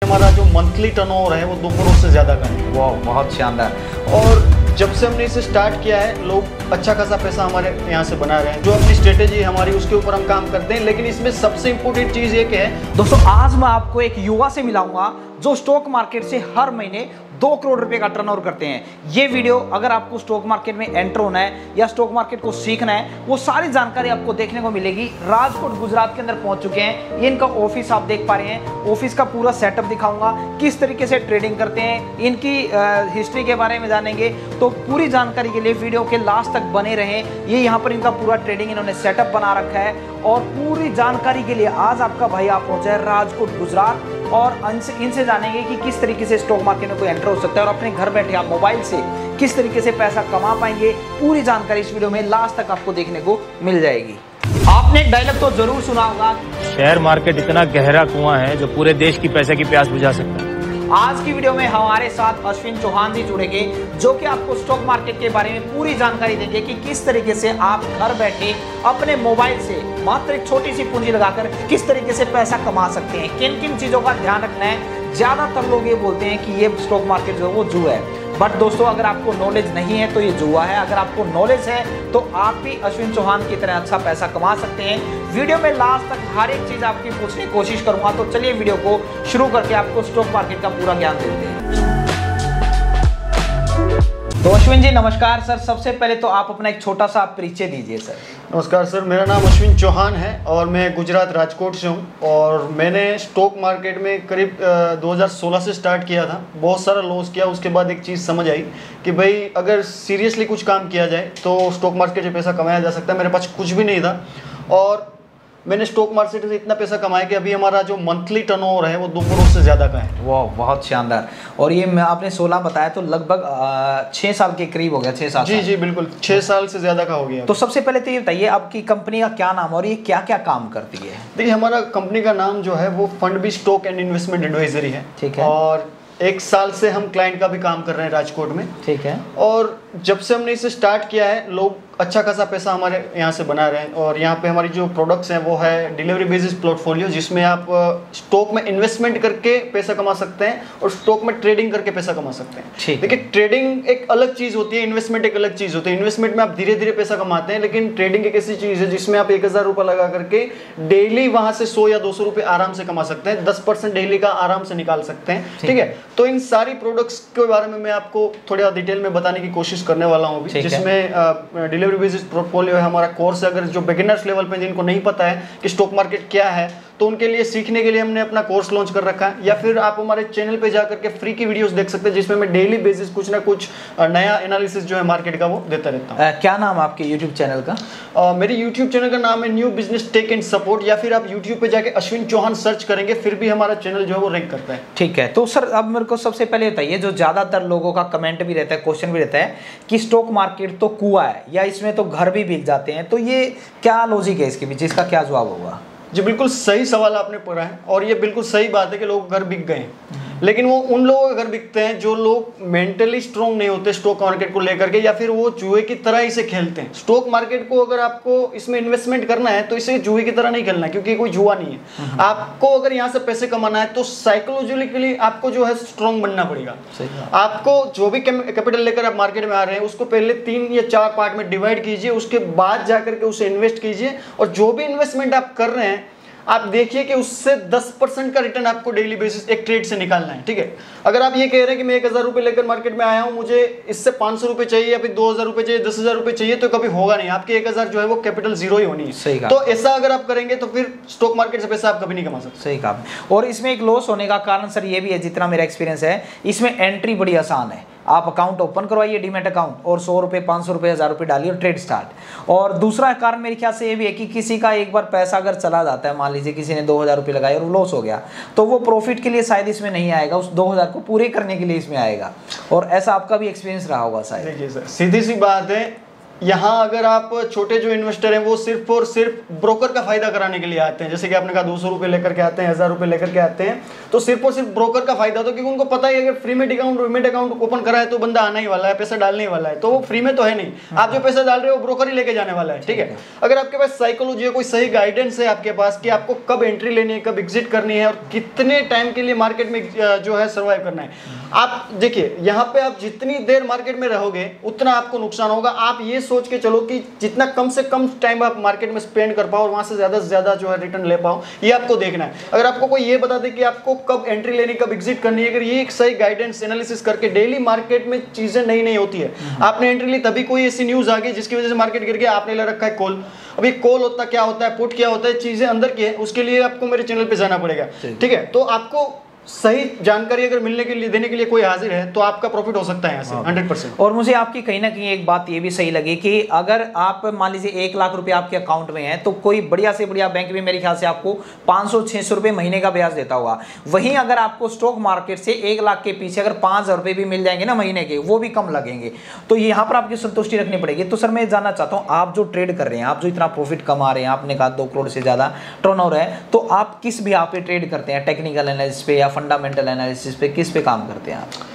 हमारा जो monthly turnover है वो 2 करोड़ से ज़्यादा का है। वाह, बहुत शानदार। और जब से हमने इसे स्टार्ट किया है लोग अच्छा खासा पैसा हमारे यहाँ से बना रहे हैं। जो अपनी स्ट्रेटेजी हमारी उसके ऊपर हम काम करते हैं, लेकिन इसमें सबसे इम्पोर्टेंट चीज़ ये कि है दोस्तों, आज मैं आपको एक युवा से मिलाऊंगा जो स्टॉक मार्केट से हर महीने 2 करोड़ रुपए का टर्नओवर करते हैं। ये वीडियो अगर आपको स्टॉक मार्केट में एंटर होना है या स्टॉक मार्केट को सीखना है, वो सारी जानकारी आपको देखने को मिलेगी। राजकोट गुजरात के अंदर पहुंच चुके हैं। ये इनका ऑफिस आप देख पा रहे हैं। ऑफिस का पूरा सेटअप दिखाऊंगा, किस तरीके से ट्रेडिंग करते हैं, इनकी हिस्ट्री के बारे में जानेंगे। तो पूरी जानकारी के लिए वीडियो के लास्ट तक बने रहें। ये यहाँ पर इनका पूरा ट्रेडिंग इन्होंने सेटअप बना रखा है और पूरी जानकारी के लिए आज आपका भाई आप पहुंचा है राजकोट गुजरात और इनसे जानेंगे कि किस तरीके से स्टॉक मार्केट में कोई एंटर हो सकता है और अपने घर बैठे आप मोबाइल से किस तरीके से पैसा कमा पाएंगे। पूरी जानकारी इस वीडियो में लास्ट तक आपको देखने को मिल जाएगी। आपने एक डायलॉग तो जरूर सुना होगा, शेयर मार्केट इतना गहरा कुआं है जो पूरे देश की पैसे की प्यास बुझा सकता है। आज की वीडियो में हमारे साथ अश्विन चौहान जी जुड़ेंगे, जो कि आपको स्टॉक मार्केट के बारे में पूरी जानकारी देंगे कि किस तरीके से आप घर बैठे अपने मोबाइल से मात्र एक छोटी सी पूंजी लगाकर किस तरीके से पैसा कमा सकते हैं। किन किन चीजों का ध्यान रखना है। ज्यादातर लोग ये बोलते हैं कि ये स्टॉक मार्केट जो है वो जुआ है, बट दोस्तों अगर आपको नॉलेज नहीं है तो ये जुआ है। अगर आपको नॉलेज है तो आप भी अश्विन चौहान की तरह अच्छा पैसा कमा सकते हैं। वीडियो में लास्ट तक हर एक चीज आपकी पूछने की कोशिश करूंगा। तो चलिए वीडियो को शुरू करके आपको स्टॉक मार्केट का पूरा ज्ञान देते हैं। तो अश्विन जी नमस्कार सर। सबसे पहले तो आप अपना एक छोटा सा परिचय दीजिए सर। नमस्कार सर, मेरा नाम अश्विन चौहान है और मैं गुजरात राजकोट से हूँ। और मैंने स्टॉक मार्केट में करीब 2016 से स्टार्ट किया था। बहुत सारा लॉस किया। उसके बाद एक चीज़ समझ आई कि भाई अगर सीरियसली कुछ काम किया जाए तो स्टॉक मार्केट से पैसा कमाया जा सकता है। मेरे पास कुछ भी नहीं था और मैंने स्टॉक मार्केट से इतना पैसा कमाया कि अभी हमारा जो मंथली टर्नओवर है वो 2 करोड़ से ज़्यादा का है। वाह, बहुत शानदार। और ये मैं आपने 16 बताया तो लगभग 6 साल के करीब हो गया। 6-7 जी जी बिल्कुल, 6 साल से ज़्यादा का हो गया। तो सबसे पहले तो ये बताइए आपकी कंपनी का क्या नाम और ये क्या क्या काम करती है। देखिए, हमारा कंपनी का नाम जो है वो फंड भी स्टॉक एंड इन्वेस्टमेंट एडवाइजरी है। ठीक है। और 1 साल से हम क्लाइंट का भी काम कर रहे हैं राजकोट में। ठीक है। और जब से हमने इसे स्टार्ट किया है लोग अच्छा खासा पैसा हमारे यहाँ से बना रहे हैं। और यहाँ पे हमारी जो प्रोडक्ट्स हैं वो है डिलीवरी बेसिस पोर्टफोलियो, जिसमें आप स्टॉक में इन्वेस्टमेंट करके पैसा कमा सकते हैं और स्टॉक में ट्रेडिंग करके पैसा कमा सकते हैं। देखिए, ट्रेडिंग एक अलग चीज़ होती है, इन्वेस्टमेंट एक अलग चीज़ होती है। इन्वेस्टमेंट में आप धीरे धीरे पैसा कमाते हैं, लेकिन ट्रेडिंग एक ऐसी चीज़ है जिसमें आप 1000 रुपये लगा करके डेली वहाँ से 100 या 200 रुपये आराम से कमा सकते हैं। 10% डेली का आराम से निकाल सकते हैं। ठीक है। तो इन सारी प्रोडक्ट्स के बारे में मैं आपको थोड़ा डिटेल में बताने की कोशिश करने वाला हूँ अभी, जिसमें डिलीवरी बेसिस पोर्टफोलियो है हमारा कोर्स। अगर जो बिगिनर्स लेवल पे जिनको नहीं पता है कि स्टॉक मार्केट क्या है तो उनके लिए सीखने के लिए हमने अपना कोर्स लॉन्च कर रखा है। या फिर आप हमारे चैनल पे जाकर के फ्री की वीडियोस देख सकते हैं, जिसमें मैं डेली बेसिस कुछ ना कुछ नया एनालिसिस जो है मार्केट का वो देता रहता हूँ। क्या नाम आपके यूट्यूब चैनल का? मेरे यूट्यूब चैनल का नाम है new business tech and support. या फिर आप यूट्यूब पे जाके अश्विन चौहान सर्च करेंगे फिर भी हमारा चैनल जो है वो रैंक करता है। ठीक है। तो सर अब मेरे को सबसे पहले बताइए, जो ज्यादातर लोगों का कमेंट भी रहता है, क्वेश्चन भी रहता है कि स्टॉक मार्केट तो कुआं है या इसमें तो घर भी बिक जाते हैं, तो ये क्या लॉजिक है इसके पीछे, इसका क्या जवाब होगा? जी बिल्कुल सही सवाल आपने पढ़ा है और ये बिल्कुल सही बात है कि लोग घर बिक गए, लेकिन वो उन लोगों के घर बिकते हैं जो लोग मेंटली स्ट्रॉन्ग नहीं होते स्टॉक मार्केट को लेकर के, या फिर वो जुए की तरह इसे खेलते हैं। स्टॉक मार्केट को अगर आपको इसमें इन्वेस्टमेंट करना है तो इसे जुए की तरह नहीं खेलना है, क्योंकि कोई जुआ नहीं है। आपको अगर यहाँ से पैसे कमाना है तो साइकोलॉजिकली आपको जो है स्ट्रॉन्ग बनना पड़ेगा। आपको जो भी कैपिटल लेकर आप मार्केट में आ रहे हैं उसको पहले 3 या 4 पार्ट में डिवाइड कीजिए, उसके बाद जाकर के उसे इन्वेस्ट कीजिए। और जो भी इन्वेस्टमेंट आप कर रहे हैं आप देखिए कि उससे 10% का रिटर्न आपको डेली बेसिस एक ट्रेड से निकालना है। ठीक है। अगर आप ये कह रहे हैं कि मैं 1000 रुपये लेकर मार्केट में आया हूं, मुझे इससे 500 रुपये चाहिए या फिर 2000 रुपये चाहिए, 10,000 रुपये चाहिए, तो कभी होगा नहीं। आपके 1000 जो है वो कैपिटल जीरो ही होनी है। तो ऐसा अगर आप करेंगे तो फिर स्टॉक मार्केट से पैसा आप कभी नहीं कमा सकते। सही कहा। और इसमें एक लॉस होने का कारण सर ये भी है, जितना मेरा एक्सपीरियंस है, इसमें एंट्री बड़ी आसान है। आप अकाउंट ओपन करवाइए, डीमैट अकाउंट, और 100 रुपये, 500 रुपये, 1000 रुपये डालिए और ट्रेड स्टार्ट। और दूसरा कारण मेरे ख्याल से ये भी है कि किसी का एक बार पैसा अगर चला जाता है, मान लीजिए किसी ने 2000 रुपये लगाए और लॉस हो गया, तो वो प्रॉफिट के लिए शायद इसमें नहीं आएगा, उस 2000 को पूरे करने के लिए इसमें आएगा। और ऐसा आपका भी एक्सपीरियंस रहा होगा शायद। देखिए सर, सीधी सी बात है, यहाँ अगर आप छोटे जो इन्वेस्टर हैं वो सिर्फ और सिर्फ ब्रोकर का फायदा कराने के लिए आते हैं, जैसे कि आपने कहा 200 रुपये लेकर के आते हैं, 1000 रुपये लेकर के आते हैं, तो सिर्फ और सिर्फ ब्रोकर का फायदा होता है, क्योंकि उनको पता है अगर फ्री में अकाउंट ओपन करा है तो बंदा आना ही वाला है, पैसा डालने ही वाला है, तो वो फ्री में तो है नहीं, आप जो पैसा डाल रहे हो वो ब्रोकर ही लेके जाने वाला है। ठीक है, अगर आपके पास साइकोलॉजी है, कोई सही गाइडेंस है आपके पास कि आपको कब एंट्री लेनी है, कब एग्जिट करनी है और कितने टाइम के लिए मार्केट में जो है सर्वाइव करना है, आप देखिए यहाँ पे आप जितनी देर मार्केट में रहोगे उतना आपको नुकसान होगा। आप ये सोच के चलो कि जितना कम से कम टाइम आप मार्केट में स्पेंड कर पाओ और वहां से ज्यादा जो है रिटर्न ले पाओ, ये आपको देखना है। अगर आपको कोई ये बता दे कि आपको कब एंट्री लेनी, कब एग्जिट करनी है, अगर ये एक सही गाइडेंस एनालिसिस करके डेली मार्केट में चीजें नई नई होती है, आपने एंट्री ली तभी कोई ऐसी न्यूज आ गई जिसकी वजह से मार्केट गिर गया, आपने ले रखा है कॉल। अभी कॉल होता क्या होता है, पुट क्या होता है, चीजें अंदर की है, उसके लिए आपको मेरे चैनल पे जाना पड़ेगा। ठीक है, तो आपको सही जानकारी अगर मिलने के लिए देने के लिए कोई हाजिर है तो आपका प्रॉफिट हो सकता है यहाँ से 100%। और मुझे आपकी कहीं ना कहीं एक बात ये भी सही लगी कि अगर आप मान लीजिए 1 लाख रुपए आपके अकाउंट में है तो कोई बढ़िया से बढ़िया बैंक भी मेरे ख्याल से आपको 500-600 रुपए महीने का ब्याज देता होगा। वहीं अगर आपको स्टॉक मार्केट से 1 लाख के पीछे अगर 5,000 रुपए भी मिल जाएंगे ना महीने के, वो भी कम लगेंगे, तो यहाँ पर आपकी संतुष्टि रखनी पड़ेगी। तो सर मैं जानना चाहता हूँ, आप जो ट्रेड कर रहे हैं, आप जो इतना प्रॉफिट कमा रहे हैं, आपने कहा 2 करोड़ से ज्यादा टर्नओवर है, तो आप किस भी आप पे ट्रेड करते हैं, टेक्निकल एनालिसिस पे या फंडामेंटल एनालिसिस पे, किस पे काम करते हैं आप?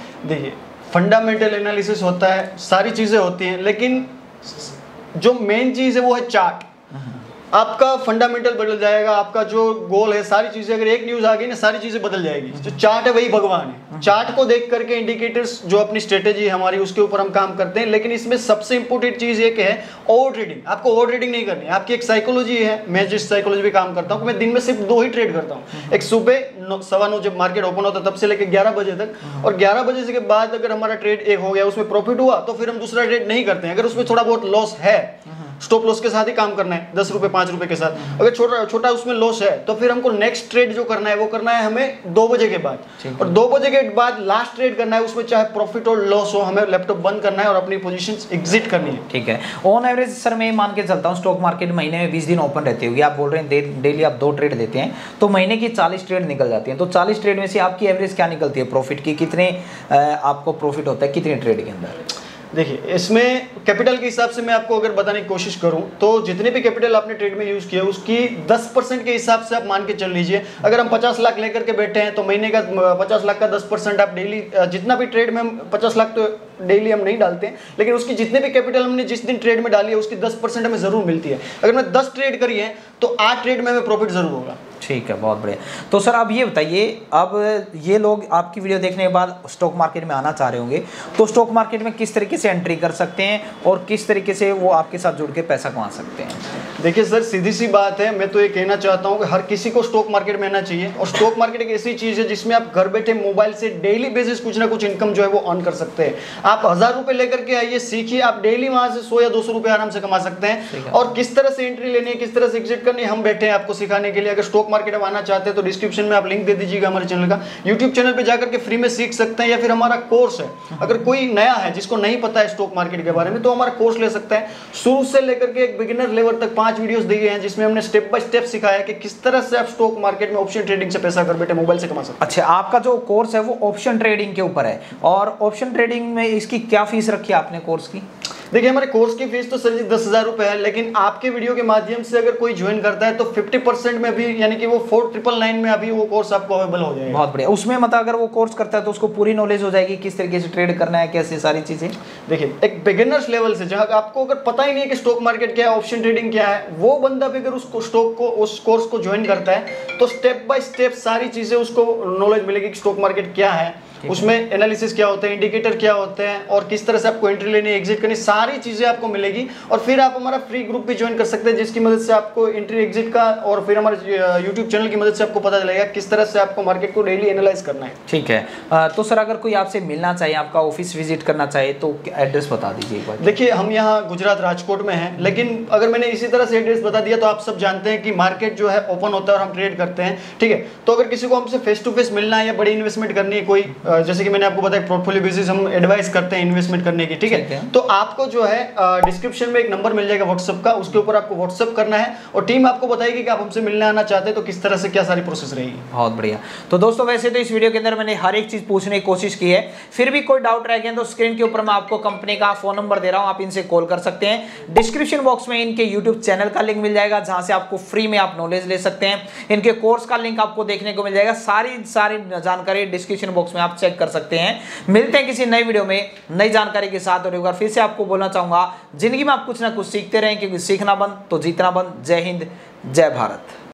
देखिए फंडामेंटल एनालिसिस होता है, सारी चीजें होती हैं, लेकिन जो मेन चीज है वो है चार्ट। आपका फंडामेंटल बदल जाएगा, आपका जो गोल है, सारी चीजें, अगर एक न्यूज आ गई ना सारी चीजें बदल जाएगी। जो चार्ट है वही भगवान है, चार्ट को देख करके इंडिकेटर्स जो अपनी स्ट्रेटेजी हमारी उसके ऊपर हम काम करते हैं। लेकिन इसमें सबसे इंपॉर्टेंट चीज ये है ओवर ट्रेडिंग। आपको ओवर ट्रेडिंग नहीं करनी है, आपकी एक साइकोलॉजी है। मैं जिस साइकोलॉजी पे काम करता हूँ, मैं दिन में सिर्फ 2 ही ट्रेड करता हूँ, एक सुबह 9:15 जब मार्केट ओपन होता है तब से लेकर 11 बजे तक, और 11 बजे के बाद अगर हमारा ट्रेड एक हो गया, उसमें प्रॉफिट हुआ तो फिर हम दूसरा ट्रेड नहीं करते हैं। अगर उसमें थोड़ा बहुत लॉस है, स्टॉप लॉस के साथ ही काम करना है, 10 रुपए 5 रुपए के साथ। अगर छोटा उसमें लॉस है तो फिर हमको नेक्स्ट ट्रेड जो करना है वो करना है हमें 2 बजे के बाद, और 2 बजे के बाद लास्ट ट्रेड करना है। उसमें चाहे प्रॉफिट और लॉस हो, हमें लैपटॉप बंद करना है और अपनी पोजीशंस एग्जिट करनी है। ठीक है, ऑन एवरेज सर मैं मान के चलता हूँ स्टॉक मार्केट महीने में 20 दिन ओपन रहती होगी, आप बोल रहे हैं डेली आप 2 ट्रेड लेते हैं, तो महीने की 40 ट्रेड निकल जाती हैं। तो 40 ट्रेड में से आपकी एवरेज क्या निकलती है प्रॉफिट की? कितने आपको प्रॉफिट होता है कितने ट्रेड के अंदर? देखिए इसमें कैपिटल के हिसाब से मैं आपको अगर बताने की कोशिश करूं तो जितने भी कैपिटल आपने ट्रेड में यूज किया उसकी 10% के हिसाब से आप मान के चल लीजिए। अगर हम 50 लाख लेकर के बैठे हैं तो महीने का 50 लाख का 10% आप डेली, जितना भी ट्रेड में हम 50 लाख तो डेली हम नहीं डालते हैं, लेकिन उसकी जितने भी कैपिटल हमने जिस दिन ट्रेड में डाली है उसकी 10% हमें जरूर मिलती है। अगर मैं 10 ट्रेड करी है तो 8 ट्रेड में हमें प्रॉफिट जरूर होगा। ठीक है, बहुत बढ़िया। तो सर आप ये बताइए, अब ये लोग आपकी वीडियो देखने के बाद स्टॉक मार्केट में आना चाह रहे होंगे, तो स्टॉक मार्केट में किस तरीके से एंट्री कर सकते हैं और किस तरीके से वो आपके साथ जुड़ के पैसा कमा सकते हैं? देखिए सर, सीधी सी बात है, मैं तो ये कहना चाहता हूँ कि हर किसी को स्टॉक मार्केट में आना चाहिए। और स्टॉक मार्केट एक ऐसी चीज है जिसमें आप घर बैठे मोबाइल से डेली बेसिस कुछ ना कुछ इनकम जो है वो अर्न कर सकते हैं। आप 1000 रुपए लेकर के आइए, सीखिए, आप डेली वहां से 100 या 200 रुपए आराम से कमा सकते हैं। और किस तरह से एंट्री लेनी है, किस तरह से एग्जिट करनी है, हम बैठे हैं आपको सिखाने के लिए। अगर स्टॉक मार्केट में आना चाहते हैं तो डिस्क्रिप्शन में आप लिंक दे दीजिएगा हमारे चैनल का, यूट्यूब चैनल पे जाकर के फ्री में सीख सकते हैं, या फिर हमारा कोर्स है। अगर कोई नया है जिसको नहीं पता है स्टॉक मार्केट के बारे में तो हमारा कोर्स ले सकता है। शुरू से लेकर के एक बिगिनर लेवल तक 5 वीडियोस दिए हैं जिसमें हमने स्टेप बाय स्टेप सिखाया है कि किस तरह से आप स्टॉक मार्केट में ऑप्शन ट्रेडिंग से पैसा घर बैठे मोबाइल से कमा सकते हैं। अच्छा, आपका जो कोर्स है वो ऑप्शन ट्रेडिंग के ऊपर है, और ऑप्शन ट्रेडिंग में इसकी क्या फीस रखी है आपने कोर्स की? देखिए हमारे कोर्स की फीस तो सर जी 10,000 रुपए है, लेकिन आपके वीडियो के माध्यम से अगर कोई ज्वाइन करता है तो 50% में भी, यानी कि वो 4,999 में अभी वो कोर्स आपको अवेलेबल हो जाएगा। बहुत बढ़िया। उसमें मतलब अगर वो कोर्स करता है तो उसको पूरी नॉलेज हो जाएगी किस तरीके से ट्रेड करना है, कैसे सारी चीजें। देखिए एक बिगिनर्स लेवल से, जहां आपको अगर पता ही नहीं है कि स्टॉक मार्केट क्या है, ऑप्शन ट्रेडिंग क्या है, वो बंदा भी अगर उस कोर्स को ज्वाइन करता है तो स्टेप बाय स्टेप सारी चीजें उसको नॉलेज मिलेगी कि स्टॉक मार्केट क्या है, उसमें एनालिसिस क्या होते हैं, इंडिकेटर क्या होते हैं, और किस तरह से आपको एंट्री लेनी है, एग्जिट करनी, सारी चीजें आपको मिलेगी। और फिर आप हमारा फ्री ग्रुप भी ज्वाइन कर सकते हैं जिसकी मदद से आपको एंट्री एग्जिट का, और फिर हमारे यूट्यूब चैनल की मदद से आपको पता चलेगा किस तरह से आपको मार्केट को डेली एनालाइज करना है। ठीक है, तो सर अगर कोई आपसे मिलना चाहिए, आपका ऑफिस विजिट करना चाहिए तो एड्रेस बता दीजिए एक बार। देखिए हम यहाँ गुजरात राजकोट में हैं, लेकिन अगर मैंने इसी तरह से एड्रेस बता दिया तो आप सब जानते हैं कि मार्केट जो है ओपन होता है और हम ट्रेड करते हैं। ठीक है, तो अगर किसी को हमसे फेस टू फेस मिलना है या बड़ी इन्वेस्टमेंट करनी है कोई, जैसे कि मैंने आपको बताया पोर्टफोलियो बेसिस हम एडवाइस करते हैं इन्वेस्टमेंट करने की। ठीक है, तो आपको जो है डिस्क्रिप्शन में एक नंबर मिल जाएगा व्हाट्सएप का, उसके ऊपर आपको व्हाट्सएप करना है और टीम आपको बताएगी कि आप हमसे मिलने आना चाहते हैं तो किस तरह से क्या सारी प्रोसेस रहेगी। बहुत बढ़िया। तो दोस्तों वैसे तो इस वीडियो के अंदर मैंने हर एक चीज पूछने की कोशिश की है, फिर भी कोई डाउट रह गया तो स्क्रीन के ऊपर मैं आपको कंपनी का फोन नंबर दे रहा हूं, आप इनसे कॉल कर सकते हैं। डिस्क्रिप्शन बॉक्स में इनके यूट्यूब चैनल का लिंक मिल जाएगा जहां से आपको फ्री में आप नॉलेज ले सकते हैं। इनके कोर्स का लिंक आपको देखने को मिल जाएगा, सारी जानकारी डिस्क्रिप्शन बॉक्स में आप चेक कर सकते हैं। मिलते हैं किसी नई वीडियो में नई जानकारी के साथ। और एक बार फिर से आपको बोलना चाहूंगा, जिंदगी में आप कुछ ना कुछ सीखते रहें, क्योंकि सीखना बंद तो जीतना बंद। जय हिंद, जय भारत।